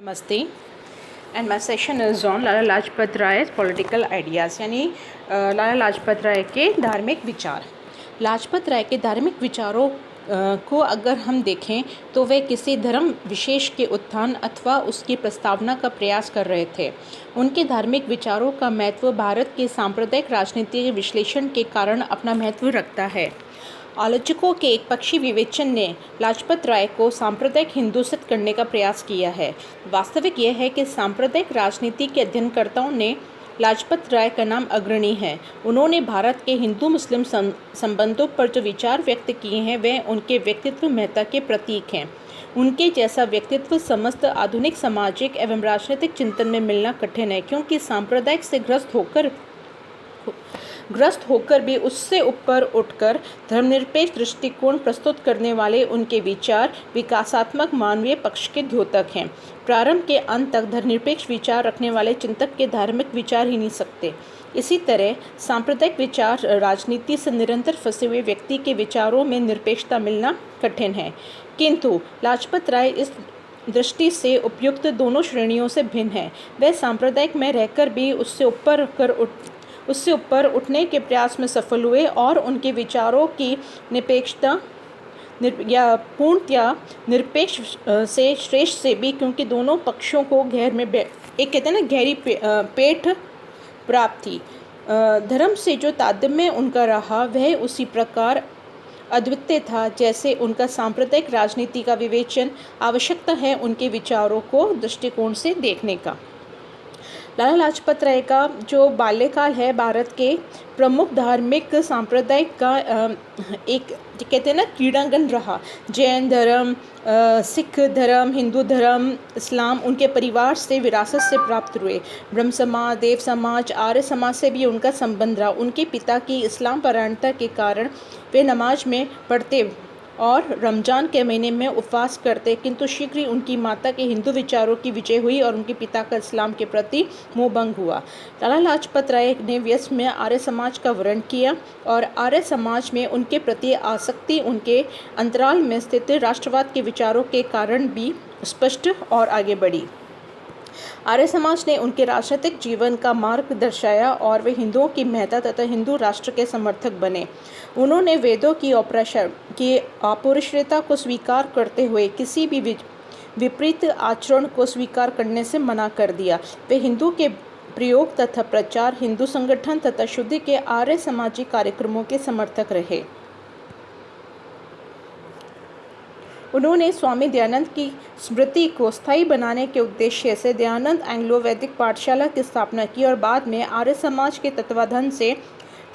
नमस्ते and my session is on Lala Lajpat Rai political ideas यानी लाला लाजपत राय के धार्मिक विचार। लाजपत राय के धार्मिक विचारों को अगर हम देखें तो वे किसी धर्म विशेष के उत्थान अथवा उसकी प्रस्तावना का प्रयास कर रहे थे। उनके धार्मिक विचारों का महत्व भारत के सांप्रदायिक राजनीति के विश्लेषण के कारण अपना महत्व रखता है। आलोचकों के एक पक्षी विवेचन ने लाजपत राय को सांप्रदायिक हिंदूसित करने का प्रयास किया है। वास्तविक यह है कि सांप्रदायिक राजनीति के अध्ययनकर्ताओं ने लाजपत राय का नाम अग्रणी है। उन्होंने भारत के हिंदू मुस्लिम संबंधों पर जो विचार व्यक्त किए हैं वे उनके व्यक्तित्व महत्ता के प्रतीक हैं। उनके जैसा व्यक्तित्व समस्त आधुनिक सामाजिक एवं राजनीतिक चिंतन में मिलना कठिन है, क्योंकि सांप्रदायिक से ग्रस्त होकर भी उससे ऊपर उठकर धर्मनिरपेक्ष दृष्टिकोण प्रस्तुत करने वाले उनके विचार विकासात्मक मानवीय पक्ष के द्योतक हैं। प्रारंभ के अंत तक धर्मनिरपेक्ष विचार रखने वाले चिंतक के धार्मिक विचार ही नहीं सकते। इसी तरह सांप्रदायिक विचार राजनीति से निरंतर फंसे हुए व्यक्ति के विचारों में निरपेक्षता मिलना कठिन है, किंतु लाजपत राय इस दृष्टि से उपयुक्त दोनों श्रेणियों से भिन्न है। वह सांप्रदायिक में रहकर भी उससे ऊपर उठने के प्रयास में सफल हुए और उनके विचारों की पूर्णतया निरपेक्ष से श्रेष्ठ से भी, क्योंकि दोनों पक्षों को कहते हैं ना गहरी पेठ प्राप्त थी। धर्म से जो तादात्म्य उनका रहा वह उसी प्रकार अद्वितीय था जैसे उनका सांप्रदायिक राजनीति का विवेचन आवश्यकता है उनके विचारों को दृष्टिकोण से देखने का। लाला लाजपत राय का जो बाल्यकाल है भारत के प्रमुख धार्मिक सांप्रदायिक का एक कहते हैं ना क्रीड़ांगन रहा। जैन धर्म, सिख धर्म, हिंदू धर्म, इस्लाम उनके परिवार से विरासत से प्राप्त हुए। ब्रह्म समाज, देव समाज, आर्य समाज से भी उनका संबंध रहा। उनके पिता की इस्लाम परायणता के कारण वे नमाज में पढ़ते और रमज़ान के महीने में उपवास करते, किंतु शीघ्र ही उनकी माता के हिंदू विचारों की विजय हुई और उनके पिता का इस्लाम के प्रति मोहभंग हुआ। लाला लाजपत राय ने व्यसन में आर्य समाज का वर्ण किया और आर्य समाज में उनके प्रति आसक्ति उनके अंतराल में स्थित राष्ट्रवाद के विचारों के कारण भी स्पष्ट और आगे बढ़ी। आर्य समाज ने उनके राजनीतिक जीवन का मार्ग दर्शाया और वे हिंदुओं की महत्ता तथा हिंदू राष्ट्र के समर्थक बने। उन्होंने वेदों की अपौरुषेयता को स्वीकार करते हुए किसी भी विपरीत आचरण को स्वीकार करने से मना कर दिया। वे हिंदू के प्रयोग तथा प्रचार, हिंदू संगठन तथा शुद्धि के आर्य सामाजिक कार्यक्रमों के समर्थक रहे। उन्होंने स्वामी दयानंद की स्मृति को स्थायी बनाने के उद्देश्य से दयानंद एंग्लो वैदिक पाठशाला की स्थापना की और बाद में आर्य समाज के तत्वावधान से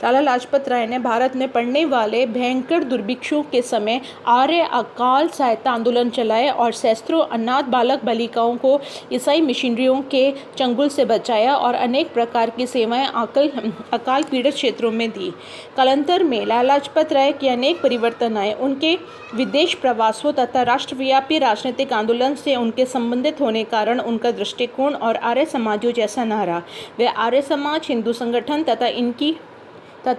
लाला लाजपत राय ने भारत में पड़ने वाले भयंकर दुर्भिक्षों के समय आर्य अकाल सहायता आंदोलन चलाए और सैकड़ों अनाथ बालक बालिकाओं को ईसाई मिशनरियों के चंगुल से बचाया और अनेक प्रकार की सेवाएं अकाल पीड़ित क्षेत्रों में दी। कालांतर में लाला लाजपत राय के अनेक परिवर्तन आए। उनके विदेश प्रवासों तथा राष्ट्रव्यापी राजनीतिक आंदोलन से उनके संबंधित होने कारण उनका दृष्टिकोण और आर्य समाजियों जैसा न रहा। वे आर्य समाज, हिंदू संगठन तथा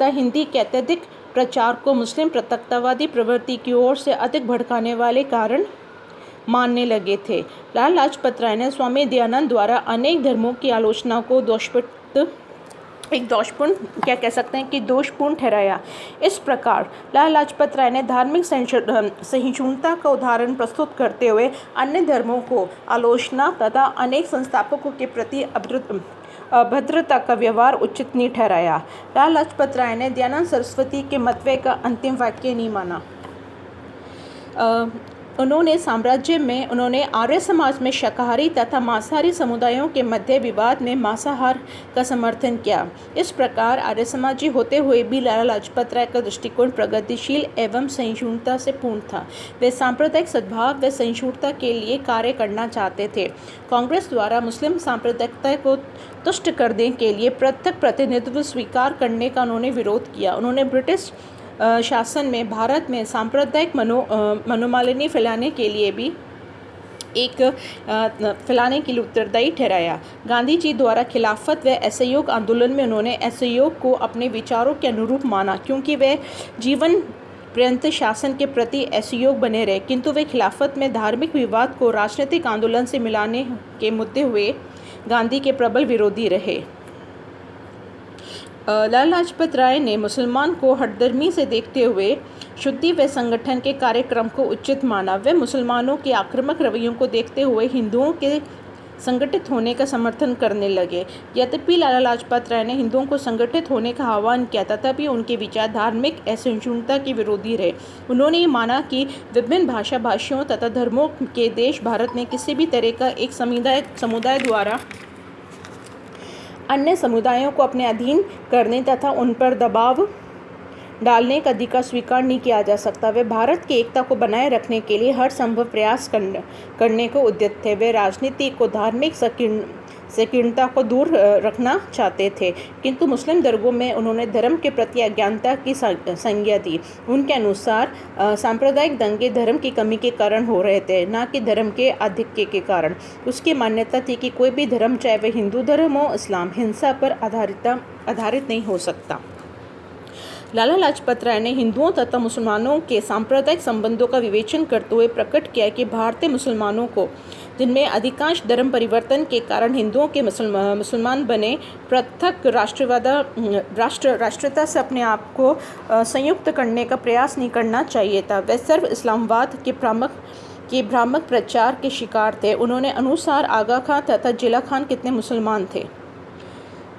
हिंदी के अत्यधिक प्रचार को मुस्लिम प्रतापवादी प्रवृत्ति की ओर से अधिक भड़काने वाले कारण मानने लगे थे। लाला लाजपत राय ने स्वामी दयानंद द्वारा अनेक धर्मों की आलोचना को दोषपूर्ण ठहराया। इस प्रकार लाला लाजपत राय ने धार्मिक सहिष्णुता का उदाहरण प्रस्तुत करते हुए अन्य धर्मों को आलोचना तथा अनेक संस्थापकों के प्रति अभद्रता का व्यवहार उचित नहीं ठहराया। लाला लाजपत राय ने दयानंद सरस्वती के मतवे का अंतिम वाक्य नहीं माना। उन्होंने आर्य समाज में शाकाहारी तथा मांसाहारी समुदायों के मध्य विवाद में मांसाहार का समर्थन किया। इस प्रकार आर्य समाजी होते हुए भी लाला लाजपत राय का दृष्टिकोण प्रगतिशील एवं सहिष्णुता से पूर्ण था। वे सांप्रदायिक सद्भाव व सहिष्णुता के लिए कार्य करना चाहते थे। कांग्रेस द्वारा मुस्लिम सांप्रदायिकता को तुष्ट करने के लिए पृथक प्रतिनिधित्व स्वीकार करने का उन्होंने विरोध किया। उन्होंने ब्रिटिश शासन में भारत में सांप्रदायिक मनोमालिनी फैलाने के लिए उत्तरदायी ठहराया। गांधी जी द्वारा खिलाफत व असहयोग आंदोलन में उन्होंने असहयोग को अपने विचारों के अनुरूप माना, क्योंकि वह जीवन पर्यंत शासन के प्रति असहयोग बने रहे, किंतु वे खिलाफत में धार्मिक विवाद को राजनीतिक आंदोलन से मिलाने के मुद्दे हुए गांधी के प्रबल विरोधी रहे। लाला लाजपत राय ने मुसलमान को हठधर्मी से देखते हुए शुद्धि व संगठन के कार्यक्रम को उचित माना। वे मुसलमानों के आक्रामक रवैयों को देखते हुए हिंदुओं के संगठित होने का समर्थन करने लगे। यद्यपि लाला लाजपत राय ने हिंदुओं को संगठित होने का आह्वान किया, तथापि उनके विचार धार्मिक असहिष्णुता के विरोधी रहे। उन्होंने ये माना कि विभिन्न भाषा भाषियों तथा धर्मों के देश भारत में किसी भी तरह का एक समुदाय द्वारा अन्य समुदायों को अपने अधीन करने तथा उन पर दबाव डालने का अधिकार स्वीकार नहीं किया जा सकता। वे भारत की एकता को बनाए रखने के लिए हर संभव प्रयास करने को उद्यत थे। वे राजनीति को धार्मिक संकीर्णता को दूर रखना चाहते थे, किंतु मुस्लिम दर्गों में उन्होंने धर्म के प्रति अज्ञानता की संज्ञा दी। उनके अनुसार सांप्रदायिक दंगे धर्म की कमी के कारण हो रहे थे, न कि धर्म के आधिक्य के कारण। उसकी मान्यता थी कि कोई भी धर्म, चाहे वह हिंदू धर्म हो इस्लाम, हिंसा पर आधारित नहीं हो सकता। लाला लाजपत राय ने हिंदुओं तथा मुसलमानों के सांप्रदायिक संबंधों का विवेचन करते हुए प्रकट किया कि भारतीय मुसलमानों को, जिनमें अधिकांश धर्म परिवर्तन के कारण हिंदुओं के मुसलमान बने, पृथक राष्ट्रता से अपने आप को संयुक्त करने का प्रयास नहीं करना चाहिए था। वे सर्व इस्लामवाद के भ्रामक प्रचार के शिकार थे। उन्होंने अनुसार आगा खां तथा जिला खान कितने मुसलमान थे।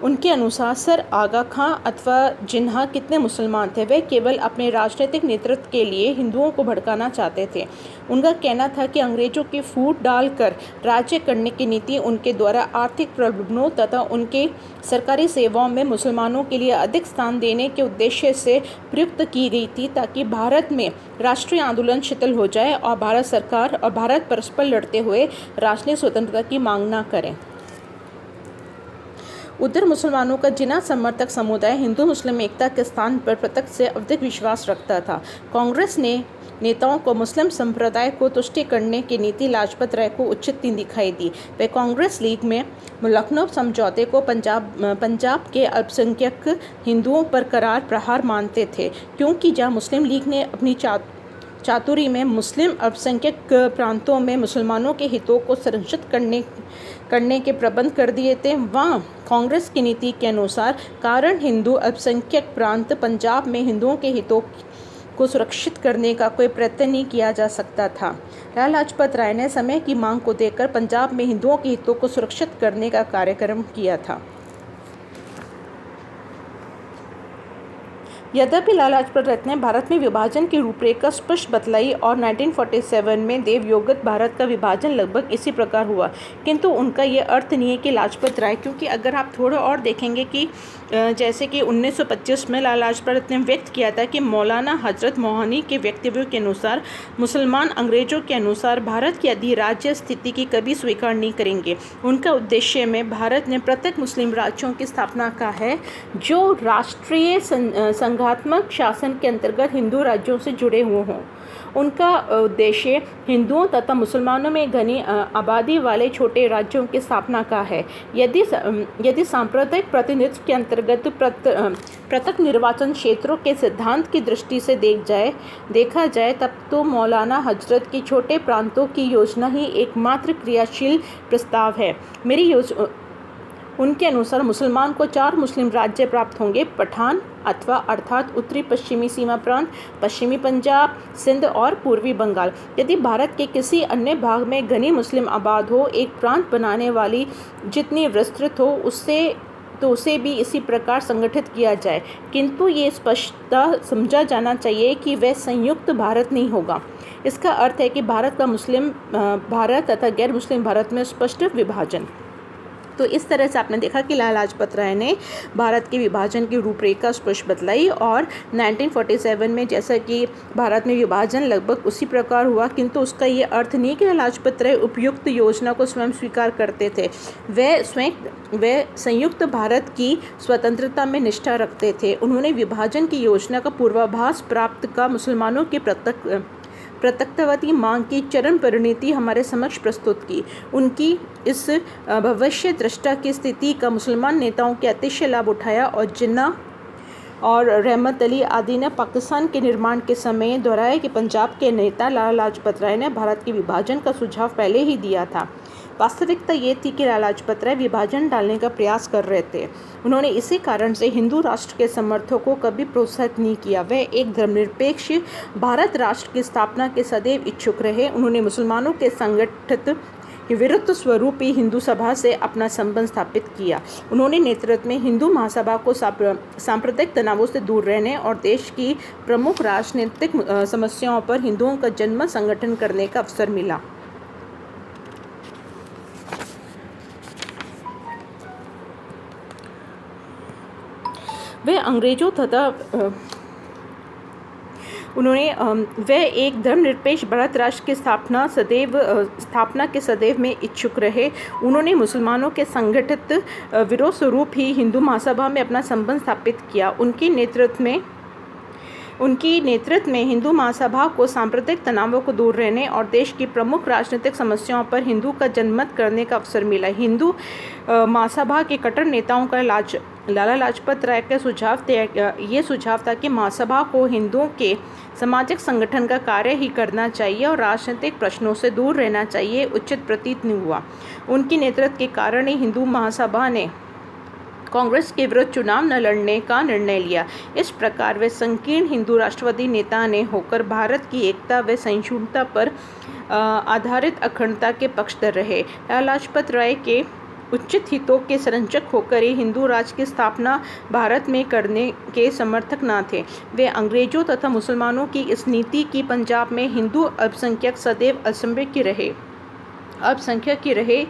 उनके अनुसार सर आगा खां अथवा जिन्हा कितने मुसलमान थे। वे केवल अपने राजनीतिक नेतृत्व के लिए हिंदुओं को भड़काना चाहते थे। उनका कहना था कि अंग्रेजों की फूट डालकर राज्य करने की नीति उनके द्वारा आर्थिक प्रलोभनों तथा उनके सरकारी सेवाओं में मुसलमानों के लिए अधिक स्थान देने के उद्देश्य से प्रयुक्त की गई थी, ताकि भारत में राष्ट्रीय आंदोलन शिथिल हो जाए और भारत सरकार और भारत परस्पर लड़ते हुए राजनीतिक स्वतंत्रता की मांग न करें। उधर मुसलमानों का जिना समर्थक समुदाय हिंदू मुस्लिम एकता के स्थान पर प्रत्यक्ष से अधिक विश्वास रखता था। कांग्रेस ने नेताओं को मुस्लिम संप्रदाय को तुष्टि करने की नीति लाजपत राय को उचित नहीं दिखाई दी। वे कांग्रेस लीग में लखनऊ समझौते को पंजाब के अल्पसंख्यक हिंदुओं पर करार प्रहार मानते थे, क्योंकि जहां मुस्लिम लीग ने अपनी चातुरी में मुस्लिम अल्पसंख्यक प्रांतों में मुसलमानों के हितों को संरक्षित करने के प्रबंध कर दिए थे, वहाँ कांग्रेस की नीति के अनुसार कारण हिंदू अल्पसंख्यक प्रांत पंजाब में हिंदुओं के हितों को सुरक्षित करने का कोई प्रयत्न नहीं किया जा सकता था। लाला लाजपत राय ने समय की मांग को देखकर पंजाब में हिंदुओं के हितों को सुरक्षित करने का कार्यक्रम किया था। यद्यपि लाला लाजपत राय ने भारत में विभाजन की रूपरेखा स्पष्ट बतलाई और 1947 में देवयोगत भारत का विभाजन लगभग इसी प्रकार हुआ, किंतु उनका ये अर्थ नहीं है कि लाजपत राय, क्योंकि अगर आप थोड़ा और देखेंगे कि जैसे कि 1925 में लाला लाजपत राय ने व्यक्त किया था कि मौलाना हजरत मोहनी के वक्तव्यों के अनुसार मुसलमान अंग्रेजों के अनुसार भारत की अधिराज्य स्थिति की कभी स्वीकार नहीं करेंगे। उनका उद्देश्य में भारत ने प्रत्येक मुस्लिम राज्यों की स्थापना का है जो राष्ट्रीय संघात्मक शासन के अंतर्गत हिंदू राज्यों से जुड़े हुए हों। उनका उद्देश्य हिंदुओं तथा मुसलमानों में घनी आबादी वाले छोटे राज्यों की स्थापना का है। यदि सांप्रदायिक प्रतिनिधित्व के अंतर्गत पृथक निर्वाचन क्षेत्रों के सिद्धांत की दृष्टि से देखा जाए तब तो मौलाना हजरत की छोटे प्रांतों की योजना ही एकमात्र क्रियाशील प्रस्ताव है। उनके अनुसार मुसलमान को 4 मुस्लिम राज्य प्राप्त होंगे, पठान अथवा अर्थात उत्तरी पश्चिमी सीमा प्रांत, पश्चिमी पंजाब, सिंध और पूर्वी बंगाल। यदि भारत के किसी अन्य भाग में घनी मुस्लिम आबाद हो, एक प्रांत बनाने वाली जितनी विस्तृत हो, उसे भी इसी प्रकार संगठित किया जाए, किंतु ये स्पष्टता समझा जाना चाहिए कि वह संयुक्त भारत नहीं होगा। इसका अर्थ है कि भारत का मुस्लिम भारत तथा गैर मुस्लिम भारत में स्पष्ट विभाजन। तो इस तरह से आपने देखा कि लाला लाजपत राय ने भारत के विभाजन की रूपरेखा स्पष्ट बतलाई और 1947 में जैसा कि भारत में विभाजन लगभग उसी प्रकार हुआ, किंतु उसका ये अर्थ नहीं कि लाला लाजपत राय उपयुक्त योजना को स्वयं स्वीकार करते थे। वे संयुक्त भारत की स्वतंत्रता में निष्ठा रखते थे। उन्होंने विभाजन की योजना का पूर्वाभास प्राप्त का मुसलमानों के प्रत्यक्षवादी मांग की चरम परिणति हमारे समक्ष प्रस्तुत की। उनकी इस भविष्य दृष्टा की स्थिति का मुसलमान नेताओं के अतिशय लाभ उठाया और जिन्ना और रहमत अली आदि ने पाकिस्तान के निर्माण के समय दोहराया कि पंजाब के नेता लाला लाजपत राय ने भारत के विभाजन का सुझाव पहले ही दिया था। वास्तविकता ये थी कि लाला लाजपत राय विभाजन डालने का प्रयास कर रहे थे। उन्होंने इसी कारण से हिंदू राष्ट्र के समर्थकों को कभी प्रोत्साहित नहीं किया। वे एक धर्मनिरपेक्ष भारत राष्ट्र की स्थापना के सदैव इच्छुक रहे। उन्होंने मुसलमानों के संगठित विरुद्ध स्वरूप ही हिंदू सभा से अपना संबंध स्थापित किया। उन्होंने नेतृत्व में हिंदू महासभा को सांप्रदायिक तनावों से दूर रहने और देश की प्रमुख राजनीतिक समस्याओं पर हिंदुओं का जनमत संगठन करने का अवसर मिला। वे अंग्रेजों तथा वे एक धर्मनिरपेक्ष भारत राष्ट्र की स्थापना के सदैव में इच्छुक रहे। उन्होंने मुसलमानों के संगठित विरोध स्वरूप ही हिंदू महासभा में अपना संबंध स्थापित किया। उनकी नेतृत्व में हिंदू महासभा को सांप्रदायिक तनावों को दूर रहने और देश की प्रमुख राजनीतिक समस्याओं पर हिंदू का जनमत करने का अवसर मिला। हिंदू महासभा के कट्टर नेताओं का लाला लाजपत राय का सुझाव था कि महासभा को हिंदुओं के सामाजिक संगठन का कार्य ही करना चाहिए और राजनीतिक प्रश्नों से दूर रहना चाहिए। उचित प्रतीत नहीं हुआ। उनकी नेतृत्व के कारण ही हिंदू महासभा ने कांग्रेस के विरुद्ध चुनाव न लड़ने का निर्णय लिया। इस प्रकार वे संकीर्ण हिंदू राष्ट्रवादी नेता ने होकर भारत की एकता व सहिष्णुता पर आधारित अखंडता के पक्षधर रहे। लाला लाजपत राय के उचित हितों के संरक्षक होकर ही हिंदू राज्य की स्थापना भारत में करने के समर्थक न थे। वे अंग्रेजों तथा मुसलमानों की इस नीति की पंजाब में हिंदू अल्पसंख्यक सदैव अल्पसंख्यक ही रहे,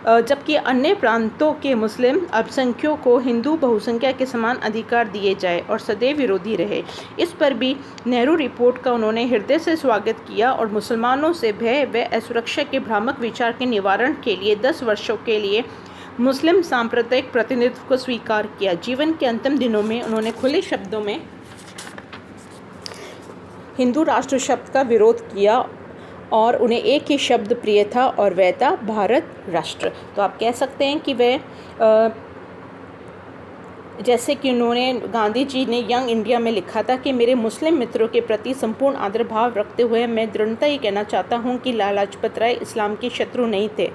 जबकि अन्य प्रांतों के मुस्लिम अल्पसंख्यकों को हिंदू बहुसंख्यक के समान अधिकार दिए जाए और सदैव विरोधी रहे। इस पर भी नेहरू रिपोर्ट का उन्होंने हृदय से स्वागत किया और मुसलमानों से भय व असुरक्षा के भ्रामक विचार के निवारण के लिए 10 वर्षों के लिए मुस्लिम सांप्रदायिक प्रतिनिधित्व को स्वीकार किया। जीवन के अंतिम दिनों में उन्होंने खुले शब्दों में हिंदू राष्ट्र शब्द का विरोध किया और उन्हें एक ही शब्द प्रिय था और वह था भारत राष्ट्र। तो आप कह सकते हैं कि वे जैसे कि उन्होंने गांधी जी ने यंग इंडिया में लिखा था कि मेरे मुस्लिम मित्रों के प्रति संपूर्ण आदर भाव रखते हुए मैं दृढ़ता ये कहना चाहता हूं कि लाला लाजपत राय इस्लाम के शत्रु नहीं थे।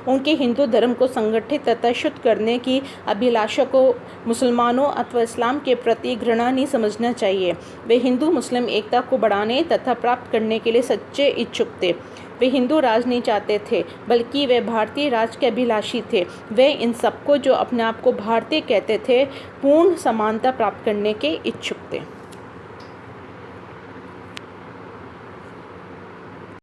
उनके हिंदू धर्म को संगठित तथा शुद्ध करने की अभिलाषा को मुसलमानों अथवा इस्लाम के प्रति घृणा नहीं समझना चाहिए। वे हिंदू मुस्लिम एकता को बढ़ाने तथा प्राप्त करने के लिए सच्चे इच्छुक थे। वे हिंदू राज नहीं चाहते थे, बल्कि वे भारतीय राज के अभिलाषी थे। वे इन सबको जो अपने आप को भारतीय कहते थे, पूर्ण समानता प्राप्त करने के इच्छुक थे।